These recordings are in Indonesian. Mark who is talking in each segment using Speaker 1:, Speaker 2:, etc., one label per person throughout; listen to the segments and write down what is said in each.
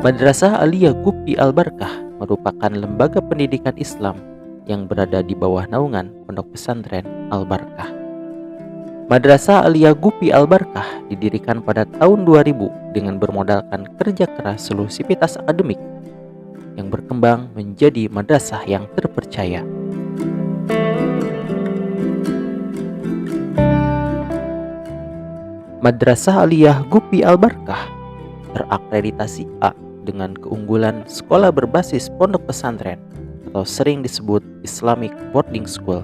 Speaker 1: Madrasah Aliyah Gupi Al-Barkah merupakan lembaga pendidikan Islam yang berada di bawah naungan Pondok Pesantren Al-Barkah. Madrasah Aliyah Gupi Al-Barkah didirikan pada tahun 2000 dengan bermodalkan kerja keras seluruh sivitas akademik yang berkembang menjadi madrasah yang terpercaya. Madrasah Aliyah Gupi Al-Barkah terakreditasi A dengan keunggulan sekolah berbasis pondok pesantren atau sering disebut Islamic Boarding School,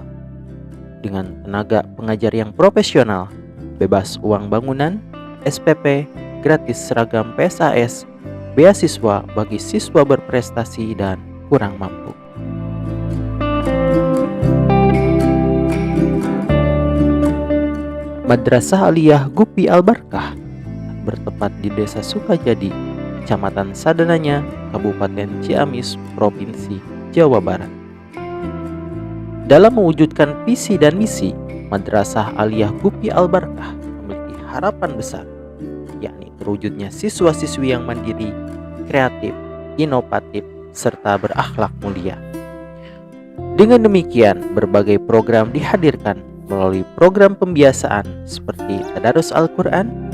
Speaker 1: dengan tenaga pengajar yang profesional, bebas uang bangunan, SPP, gratis seragam PSAS, beasiswa bagi siswa berprestasi dan kurang mampu. Madrasah Aliyah Gupi Al-Barkah bertempat di Desa Sukajadi, Kecamatan Sadananya, Kabupaten Ciamis, Provinsi Jawa Barat. Dalam mewujudkan visi dan misi, Madrasah Aliyah Gupi Al-Barkah memiliki harapan besar, yakni terwujudnya siswa-siswi yang mandiri, kreatif, inovatif, serta berakhlak mulia. Dengan demikian, berbagai program dihadirkan melalui program pembiasaan seperti Tadarus Al-Quran,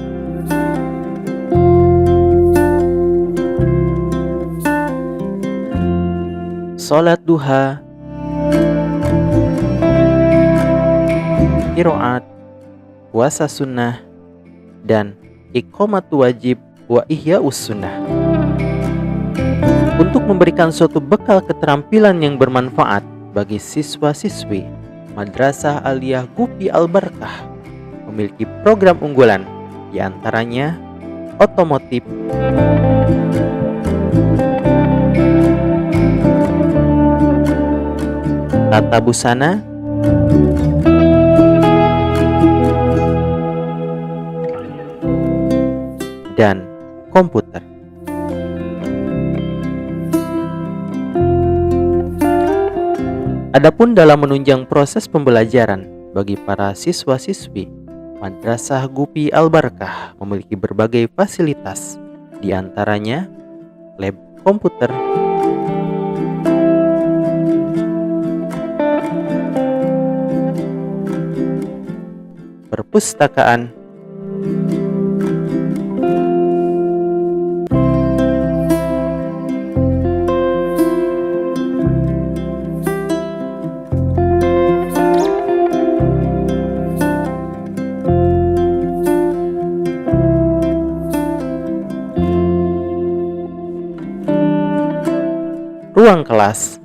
Speaker 1: Sholat Duha, Qiraat, Puasa Sunnah, dan Iqamatu Wajib wa Ihya'us Sunnah. Untuk memberikan suatu bekal keterampilan yang bermanfaat bagi siswa-siswi, Madrasah Aliyah Gupi Al-Barkah memiliki program unggulan, diantaranya otomotif, tata busana, dan komputer. Adapun dalam menunjang proses pembelajaran bagi para siswa-siswi, Madrasah Gupi Al-Barkah memiliki berbagai fasilitas, diantaranya lab komputer, perpustakaan, ruang kelas,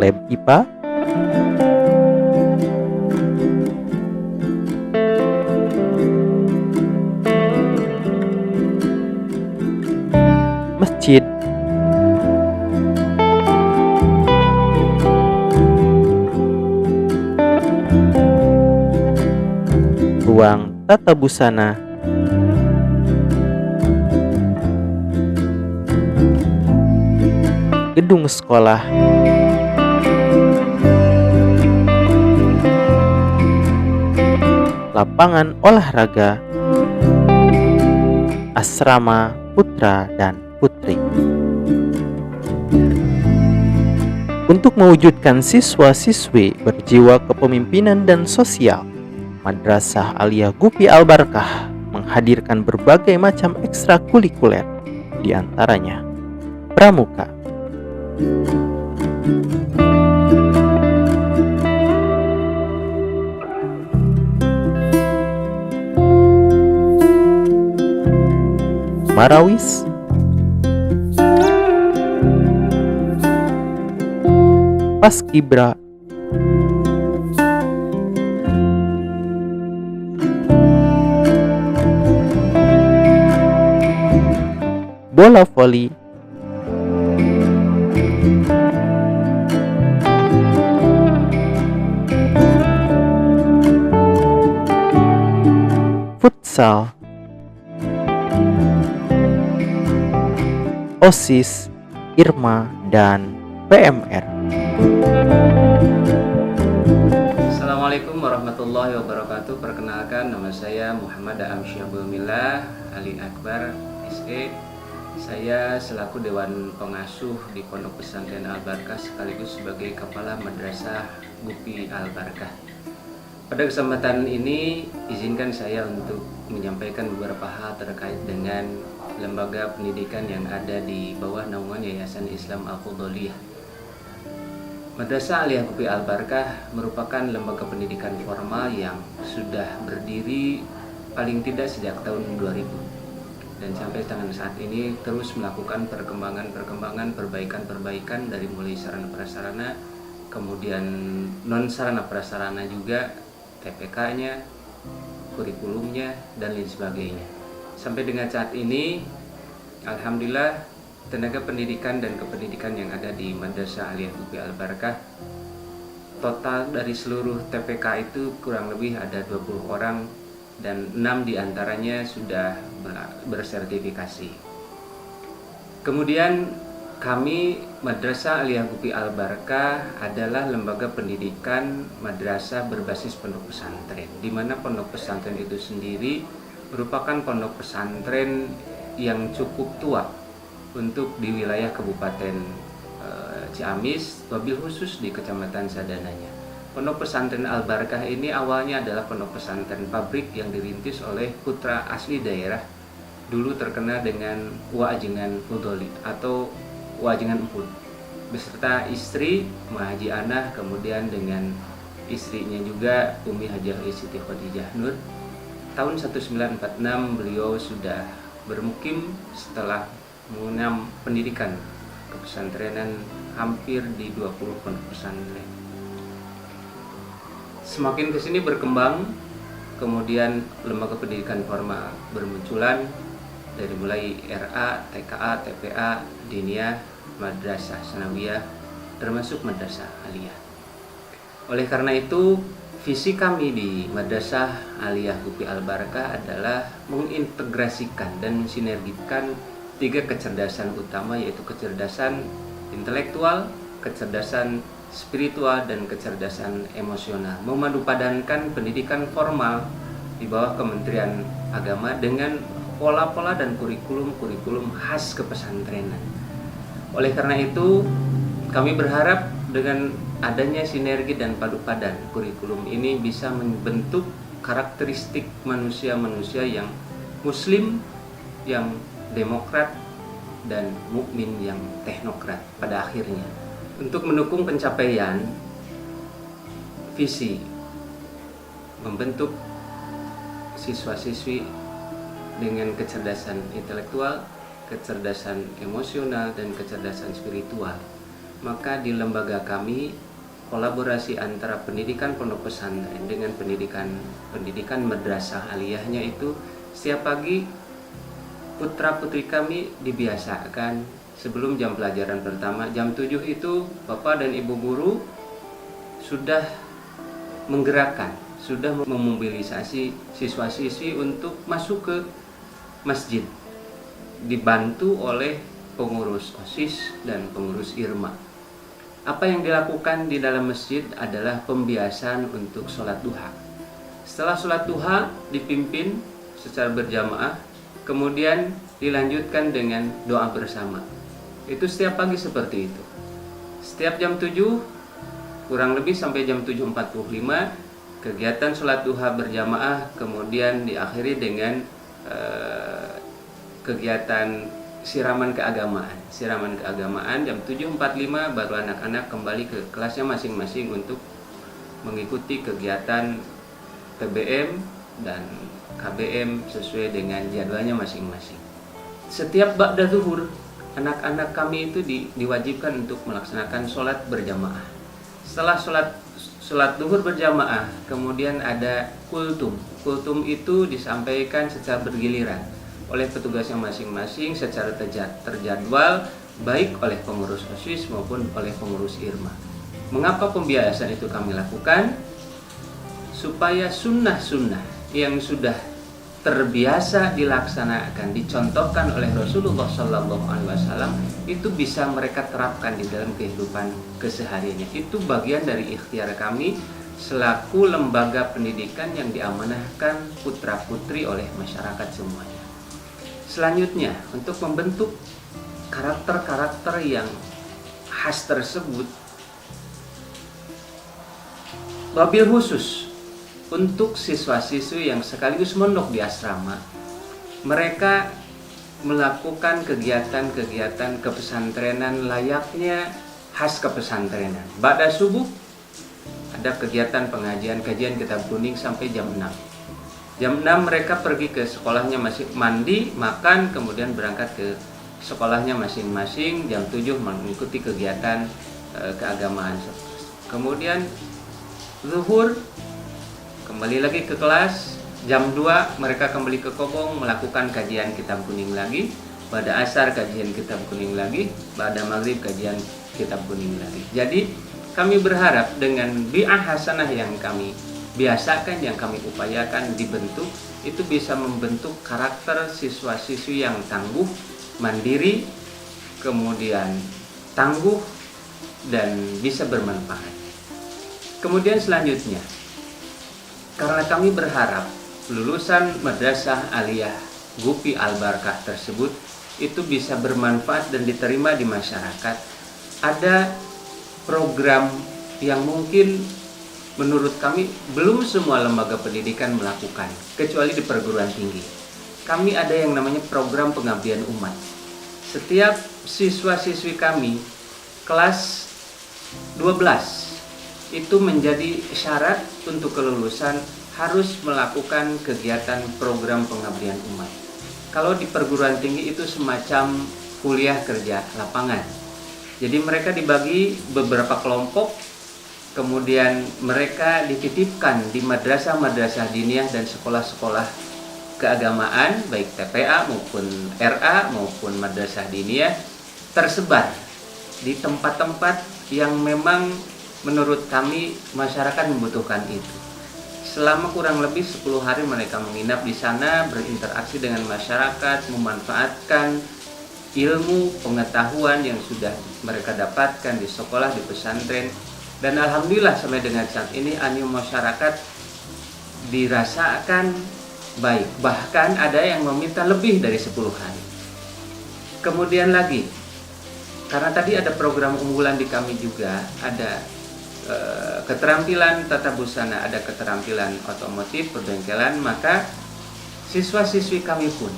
Speaker 1: lab IPA, masjid, ruang tata busana, gedung sekolah, lapangan olahraga, asrama putra dan putri. Untuk mewujudkan siswa-siswi berjiwa kepemimpinan dan sosial, Madrasah Aliyah Gupi Al-Barkah menghadirkan berbagai macam ekstrakurikuler, diantaranya pramuka, marawis, paskibra, bola voli, futsal, OSIS, IRMA, dan PMR.
Speaker 2: Assalamualaikum warahmatullahi warahmatullahi wabarakatuh. Perkenalkan, nama saya Muhammad Aam Syabul Millah Ali Akbar SE. Saya selaku Dewan Pengasuh di Pondok Pesantren Al-Barkah sekaligus sebagai Kepala Madrasah Gupi Al-Barkah. Pada kesempatan ini izinkan saya untuk menyampaikan beberapa hal terkait dengan lembaga pendidikan yang ada di bawah naungan Yayasan Islam Al-Fudholiyah. Madrasah Aliyah Gupi Al-Barkah merupakan lembaga pendidikan formal yang sudah berdiri paling tidak sejak tahun 2000 dan sampai dengan saat ini terus melakukan perkembangan, perbaikan dari mulai sarana prasarana, kemudian non sarana prasarana juga, TPK-nya, kurikulumnya dan lain sebagainya. Sampai dengan saat ini alhamdulillah tenaga pendidikan dan kependidikan yang ada di Madrasah Aliyah Gupi Al-Barkah, total dari seluruh TPK itu kurang lebih ada 20 orang dan 6 diantaranya sudah bersertifikasi. Kemudian kami Madrasah Aliyah Gupi Al-Barkah adalah lembaga pendidikan madrasah berbasis pondok pesantren, di mana pondok pesantren itu sendiri merupakan pondok pesantren yang cukup tua untuk di wilayah Kabupaten Ciamis, wabil khusus di Kecamatan Sadananya. Pondok Pesantren Al-Barkah ini awalnya adalah pondok pesantren pabrik yang dirintis oleh putra asli daerah, dulu terkenal dengan Wa'ajengan Fudholi atau Wa'ajengan Emput, beserta istri Mahaji Anah, kemudian dengan istrinya juga Umi Hajah Siti Khadijah Nur. Tahun 1946 beliau sudah bermukim setelah mengenyam pendidikan kepesantrenan hampir di 20 pondok pesantren. Semakin kesini berkembang, kemudian lembaga pendidikan formal bermunculan dari mulai RA, TKA, TPA, Diniyah, Madrasah Sanawiyah, termasuk Madrasah Aliyah. Oleh karena itu, visi kami di Madrasah Aliyah Gupi Al-Barkah adalah mengintegrasikan dan mensinergikan 3 kecerdasan utama, yaitu kecerdasan intelektual, kecerdasan spiritual, dan kecerdasan emosional. Memadupadankan pendidikan formal di bawah Kementerian Agama dengan pola-pola dan kurikulum khas kepesantrenan. Oleh karena itu, kami berharap dengan adanya sinergi dan padupadan kurikulum ini bisa membentuk karakteristik manusia-manusia yang muslim, yang demokrat, dan mukmin yang teknokrat pada akhirnya. Untuk mendukung pencapaian visi membentuk siswa-siswi dengan kecerdasan intelektual, kecerdasan emosional, dan kecerdasan spiritual, maka di lembaga kami kolaborasi antara pendidikan pondok pesantren dengan pendidikan madrasah aliyahnya itu setiap pagi putra-putri kami dibiasakan sebelum jam pelajaran pertama, jam 7 itu Bapak dan Ibu guru sudah menggerakkan, sudah memobilisasi siswa-siswi untuk masuk ke masjid, dibantu oleh pengurus OSIS dan pengurus IRMA. Apa yang dilakukan di dalam masjid adalah pembiasaan untuk sholat duha. Setelah sholat duha dipimpin secara berjamaah, kemudian dilanjutkan dengan doa bersama. Itu setiap pagi seperti itu. Setiap jam 7 kurang lebih sampai jam 7.45 kegiatan sholat duha berjamaah, kemudian diakhiri dengan kegiatan siraman keagamaan. Siraman keagamaan jam 7.45 baru anak-anak kembali ke kelasnya masing-masing untuk mengikuti kegiatan TBM dan KBM sesuai dengan jadwalnya masing-masing. Setiap ba'da zuhur, anak-anak kami itu diwajibkan untuk melaksanakan sholat berjamaah. Setelah sholat zuhur berjamaah, kemudian ada kultum. Kultum itu disampaikan secara bergiliran oleh petugasnya masing-masing secara terjadwal, baik oleh pengurus OSIS maupun oleh pengurus IRMA. Mengapa pembiasaan itu kami lakukan? Supaya sunnah-sunnah yang sudah terbiasa dilaksanakan, dicontohkan oleh Rasulullah SAW itu bisa mereka terapkan di dalam kehidupan kesehariannya. Itu bagian dari ikhtiar kami selaku lembaga pendidikan yang diamanahkan putra-putri oleh masyarakat semuanya. Selanjutnya, untuk membentuk karakter-karakter yang khas tersebut, wabil khusus untuk siswa-siswi yang sekaligus mondok di asrama, mereka melakukan kegiatan-kegiatan kepesantrenan layaknya khas kepesantrenan. Ba'da subuh ada kegiatan pengajian kajian kitab kuning sampai jam 6. Jam 6 mereka pergi ke sekolahnya masing mandi, makan, kemudian berangkat ke sekolahnya masing-masing. Jam 7 mengikuti kegiatan keagamaan. Kemudian zuhur kembali lagi ke kelas. Jam 2 mereka kembali ke Kobong melakukan kajian kitab kuning lagi. Pada asar kajian kitab kuning lagi. Pada maghrib kajian kitab kuning lagi. Jadi kami berharap dengan bi'ah hasanah yang kami biasakan, yang kami upayakan dibentuk, itu bisa membentuk karakter siswa-siswi yang tangguh, mandiri, kemudian tangguh, dan bisa bermanfaat. Kemudian selanjutnya, karena kami berharap lulusan Madrasah Aliyah Gupi Al-Barkah tersebut itu bisa bermanfaat dan diterima di masyarakat, ada program yang mungkin menurut kami belum semua lembaga pendidikan melakukan, kecuali di perguruan tinggi. Kami ada yang namanya program pengabdian umat. Setiap siswa-siswi kami kelas 12 itu menjadi syarat untuk kelulusan harus melakukan kegiatan program pengabdian umat. Kalau di perguruan tinggi itu semacam kuliah kerja lapangan. Jadi mereka dibagi beberapa kelompok, kemudian mereka dititipkan di madrasah-madrasah diniyah dan sekolah-sekolah keagamaan, baik TPA maupun RA maupun madrasah diniyah, tersebar di tempat-tempat yang memang menurut kami masyarakat membutuhkan itu. Selama kurang lebih 10 hari mereka menginap di sana, berinteraksi dengan masyarakat, memanfaatkan ilmu pengetahuan yang sudah mereka dapatkan di sekolah, di pesantren, dan alhamdulillah sampai dengan saat ini animo masyarakat dirasakan baik, bahkan ada yang meminta lebih dari 10 hari. Kemudian lagi, karena tadi ada program unggulan di kami juga, ada keterampilan tata busana, ada keterampilan otomotif, perbengkelan, maka siswa-siswi kami pun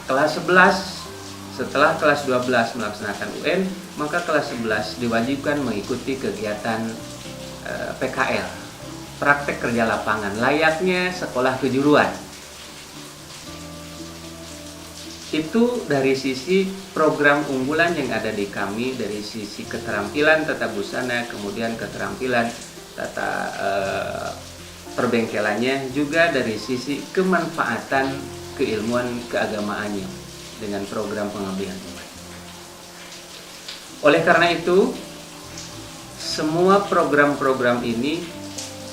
Speaker 2: kelas 11 setelah kelas 12 melaksanakan UN, maka kelas 11 diwajibkan mengikuti kegiatan PKL, praktek kerja lapangan, layaknya sekolah kejuruan. Itu dari sisi program unggulan yang ada di kami, dari sisi keterampilan tata busana, kemudian keterampilan tata perbengkelannya, juga dari sisi kemanfaatan keilmuan keagamaannya dengan program pengabdian umat. Oleh karena itu, semua program-program ini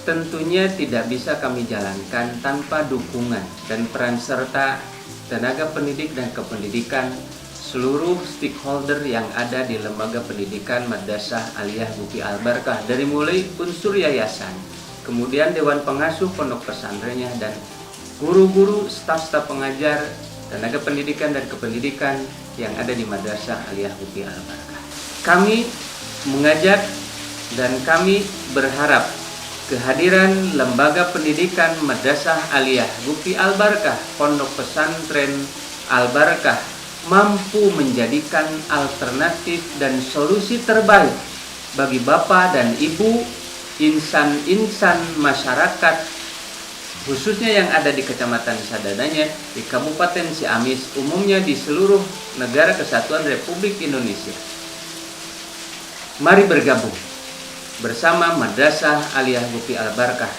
Speaker 2: tentunya tidak bisa kami jalankan tanpa dukungan dan peran serta tenaga pendidik dan kependidikan seluruh stakeholder yang ada di lembaga pendidikan Madrasah Aliyah Gupi Al-Barkah, dari mulai unsur yayasan, kemudian dewan pengasuh pondok pesantrennya, dan guru-guru, staf-staf pengajar, tenaga pendidikan dan kependidikan yang ada di Madrasah Aliyah Gupi Al-Barkah. Kami mengajak dan kami berharap kehadiran lembaga pendidikan Madrasah Aliyah Gupi Al-Barkah, pondok pesantren Al-Barkah, mampu menjadikan alternatif dan solusi terbaik bagi bapak dan ibu, insan-insan masyarakat, khususnya yang ada di Kecamatan Sadananya, di Kabupaten Ciamis, umumnya di seluruh negara kesatuan Republik Indonesia. Mari bergabung bersama Madrasah Aliyah Gupi Al-Barkah,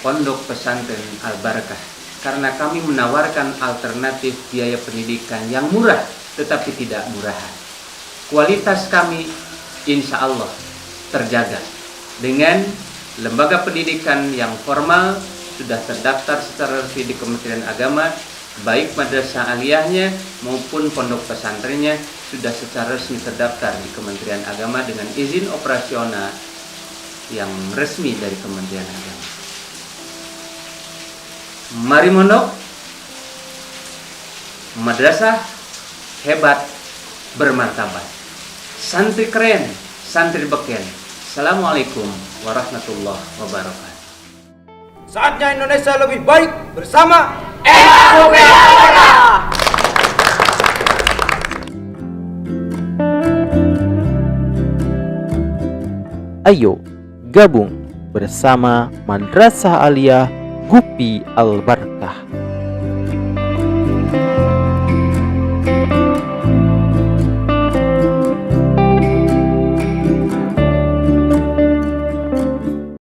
Speaker 2: pondok pesantren Al-Barkah, karena kami menawarkan alternatif biaya pendidikan yang murah tetapi tidak murahan. Kualitas kami insya Allah terjaga dengan lembaga pendidikan yang formal, sudah terdaftar secara resmi di Kementerian Agama, baik madrasah aliyahnya maupun pondok pesantrennya sudah secara resmi terdaftar di Kementerian Agama dengan izin operasional yang resmi dari Kementerian Agama. Mari mondok, madrasah hebat bermartabat, santri keren, santri beken. Assalamualaikum warahmatullahi wabarakatuh.
Speaker 3: Saatnya Indonesia lebih baik bersama
Speaker 1: Ayo gabung bersama Madrasah Aliyah Gupi Al Barkah.